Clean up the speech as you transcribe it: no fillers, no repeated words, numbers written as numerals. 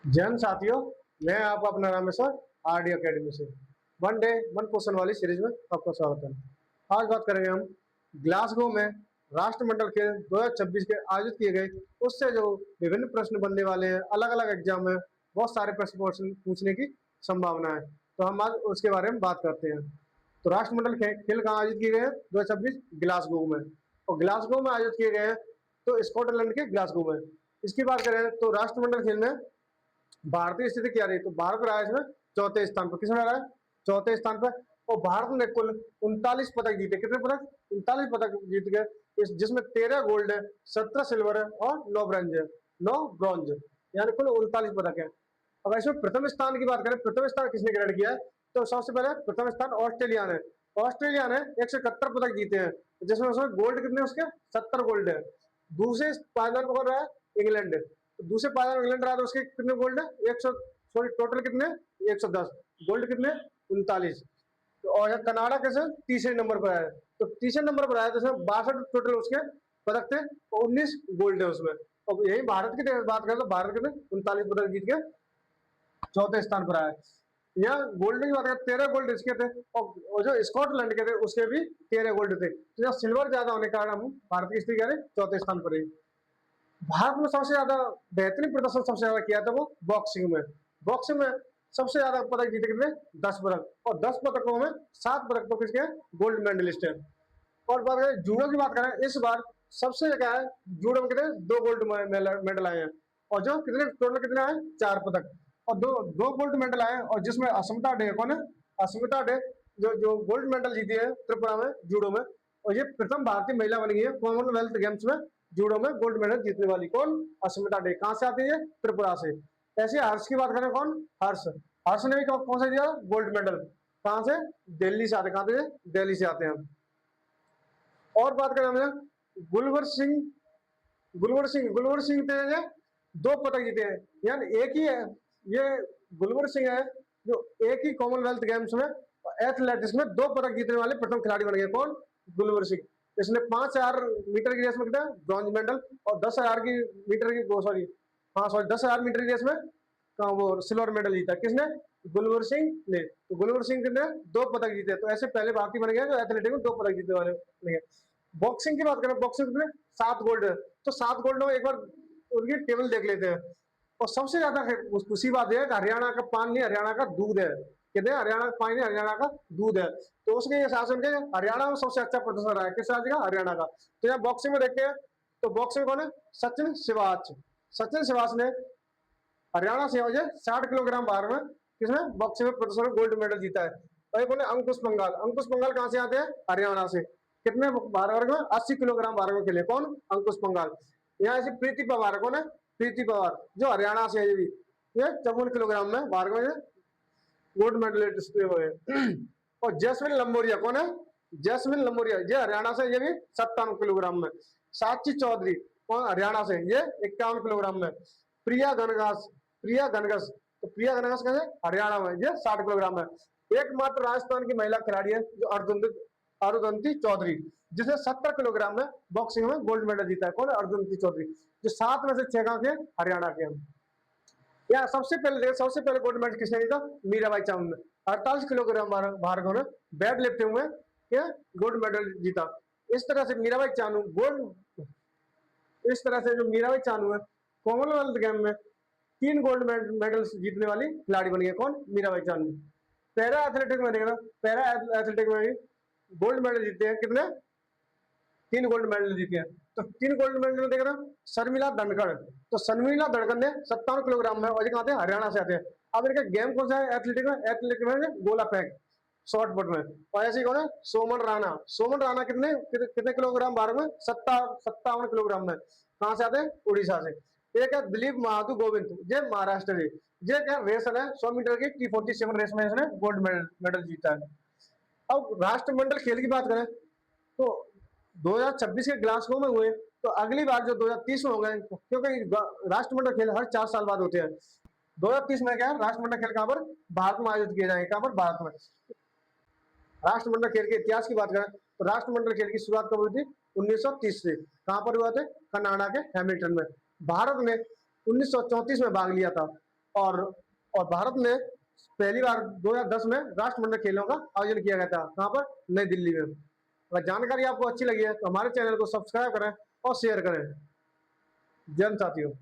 जैन साथियों, मैं आपका अपना रामेश्वर आरडी अकेडमी से वन डे वन क्वेश्चन वाली सीरीज में आपका स्वागत है। आज बात करेंगे हम ग्लासगो में राष्ट्रमंडल खेल 2026 के आयोजित किए गए उससे जो विभिन्न प्रश्न बनने वाले हैं। अलग अलग एग्जाम में बहुत सारे प्रश्न पूछने की संभावना है, तो हम आज उसके बारे में बात करते हैं। तो राष्ट्रमंडल खेल कहाँ आयोजित किए गए हैं? 2026 ग्लासगो में। और ग्लासगो में आयोजित किए गए हैं तो स्कॉटलैंड के ग्लासगो में। इसकी बात करें तो राष्ट्रमंडल खेल में भारतीय स्थिति क्या रही? तो भारत रहा है इसमें चौथे स्थान पर। किसमें रहा है? चौथे स्थान पर। और भारत ने कुल 39 पदक जीते। कितने पदक? 39 पदक जीत गए, जिसमें 13 गोल्ड है, 17 सिल्वर है और 9 ब्रॉन्ज है, 9 ब्रॉन्ज, यानी कुल 39 पदक है। अगर इसमें प्रथम स्थान की बात करें, प्रथम स्थान किसने ग्रहण किया है? तो सबसे पहले प्रथम स्थान ऑस्ट्रेलिया ने। ऑस्ट्रेलिया ने 171 पदक जीते हैं, जिसमें उसमें गोल्ड कितने? उसके 70 गोल्ड है। दूसरे पायदान पर रहा है इंग्लैंड। तो दूसरे पायदान इंग्लैंड रहा, तो उसके कितने गोल्ड है? 100, सॉरी टोटल कितने? 110 गोल्ड, कितने? 39। तो और कनाडा कैसे तीसरे नंबर पर आया? तो तीसरे नंबर पर आया, तो उसमें 62 टोटल उसके पदक थे और 19 गोल्ड है उसमें। और यही भारत की बात करें तो भारत के 39 पदक जीत के चौथे स्थान पर आया। यहाँ गोल्ड की बात करें, 13 गोल्ड इसके थे और जो स्कॉटलैंड के थे उसके भी 13 गोल्ड थे। तो यहाँ सिल्वर ज्यादा होने के कारण हम भारत की स्थिति कह रहे चौथे स्थान पर रही। भारत में सबसे ज्यादा बेहतरीन प्रदर्शन सबसे ज्यादा किया था वो बॉक्सिंग में। बॉक्सिंग में सबसे ज्यादा पदक जीते कितने? 10 पदक। और 10 पदकों में 7 पदक तो किसके? गोल्ड मेडलिस्ट है। और बात करें जूडो की, बात करें इस बार सबसे क्या है, जूडो में कितने? 2 गोल्ड मेडल आए हैं। और जो कितने टोटल कितने आए? 4 पदक और दो गोल्ड मेडल आए हैं। और जिसमें अस्मिता डे, कौन है? अस्मिता डे, जो जो गोल्ड मेडल जीती है त्रिपुरा में जूडो में। और ये प्रथम भारतीय महिला बन गई है कॉमनवेल्थ गेम्स में जूडो में गोल्ड मेडल जीतने वाली। कौन? अस्मिता डे। कहां से आती है? त्रिपुरा से। ऐसे हर्ष की बात करें, कौन? हर्ष। हर्ष ने भी कौन सा दिया? Gold medal. कहां से? दिल्ली से आते। कहां से? दिल्ली से आते हैं हम। और बात करें हम गुलवर सिंह, गुलवर सिंह थे, 2 पदक जीते हैं। यानी एक ही है ये गुलवर सिंह है जो एक ही कॉमनवेल्थ गेम्स में एथलेटिक्स में 2 पदक जीतने वाले प्रथम खिलाड़ी बन गए। कौन? गुलवर सिंह। इसने 5000 मीटर की रेस में कितना? Bronze medal. और 10,000 की मीटर की, सॉरी, हाँ सॉरी, 10,000 मीटर की रेस में कहा वो सिल्वर मेडल जीता। किसने? गुलवर सिंह ने। तो गुलवर सिंह ने 2 पदक जीते। तो ऐसे पहले भारतीय बन गए जो एथलेटिक्स में 2 पदक जीतने वाले बन गए। बॉक्सिंग की बात करें, बॉक्सिंग में 7 गोल्ड है। तो 7 गोल्ड में एक बार उनकी टेबल देख लेते हैं। और सबसे ज्यादा खुशी बात यह है कि हरियाणा का पान नहीं, हरियाणा का दूध है। कहते हैं हरियाणा का पानी, हरियाणा का दूध है। तो उसके हिसाब से हरियाणा में सबसे अच्छा प्रदर्शन रहा है। किस राज्य का? हरियाणा का। तो यहाँ बॉक्सिंग में देखते हैं तो बॉक्सिंग कौन है? सचिन सिवाच। सचिन सिवाच ने हरियाणा से 60 किलोग्राम भार में किसने बॉक्सिंग में प्रदर्शन में गोल्ड मेडल जीता है। और एक बोले अंकुश पंगाल। अंकुश पंगाल कहां से आते हैं? हरियाणा से। कितने भार वर्ग में? 80 किलोग्राम भार में खेले। कौन? अंकुश पंगाल। यहाँ ऐसी प्रीति पवार। कौन है? प्रीति पवार, जो हरियाणा से है। ये 54 किलोग्राम में भार में गोल्ड मेडलिस्ट हुए। और जैस्मिन लंबोरिया। कौन है? जैस्मिन लंबोरिया, ये हरियाणा से, ये भी 57 किलोग्राम में। साक्षी चौधरी, कौन? हरियाणा से, ये 51 किलोग्राम में। प्रिया घनघास, प्रिया घनघस, तो प्रिया घनघस कैसे? हरियाणा में, ये 60 किलोग्राम में। एकमात्र राजस्थान की महिला खिलाड़ी है जो अरुंधति चौधरी, जिसने 70 किलोग्राम में बॉक्सिंग में गोल्ड मेडल जीता है। कौन? अरुंधति चौधरी, जो 7 में से 6 गांव के हरियाणा के हम। या सबसे पहले गोल्ड मेडल किसने जीता? मीराबाई चानू ने। 48 किलोग्राम भार में वेट लिफ्टिंग में क्या गोल्ड मेडल जीता। इस तरह से मीराबाई चानू गोल्ड, इस तरह से जो मीराबाई चानू है कॉमनवेल्थ गेम में 3 गोल्ड मेडल जीतने वाली खिलाड़ी बनी है। कौन? मीराबाई चानू। पैरा एथलेटिक में देखना, पैरा एथलेटिक में भी गोल्ड मेडल जीते हैं। कितने? 3 गोल्ड मेडल जीते हैं। तो 3 गोल्ड मेडल देख रहे हो। शर्मिला धनखड़, तो शर्मिला धनखड़ ने 57 किलोग्राम में, और कहां थे? हरियाणा से आते हैं। अब इनका गेम कौन सा है एथलेटिक में? एथलेटिक में गोला फेंक, शॉर्ट पुट में। और ऐसे कौन है? सोमन राणा। सोमन राणा कितने कितने किलोग्राम भार में? 57 किलोग्राम में। कहां से आते हैं? उड़ीसा से। एक है दिलीप महातु गोविंद, ये महाराष्ट्र से। ये क्या रेस है? 100 मीटर की T47 रेस में इसने गोल्ड मेडल जीता है। अब राष्ट्रमंडल खेल की बात करें तो 2026 के ग्लासगो में हुए, तो अगली बार जो 2030 में होंगे, क्योंकि राष्ट्रमंडल खेल हर 4 साल बाद होते हैं। 2030 में क्या है? राष्ट्रमंडल खेल कहां पर? भारत में आयोजित किए जाएंगे। कहां पर? भारत में। राष्ट्रमंडल खेल के इतिहास की बात करें तो राष्ट्रमंडल खेल की शुरुआत कब हुई थी? 1930 से। कहां पर हुआ थे? कनाडा के हैमिल्टन में। भारत ने 1934 में भाग लिया था। और और भारत में पहली बार 2010 में राष्ट्रमंडल खेलों का आयोजन किया गया था। कहाँ पर? नई दिल्ली में। अगर जानकारी आपको अच्छी लगी है तो हमारे चैनल को सब्सक्राइब करें और शेयर करें। जय हिंद साथियों।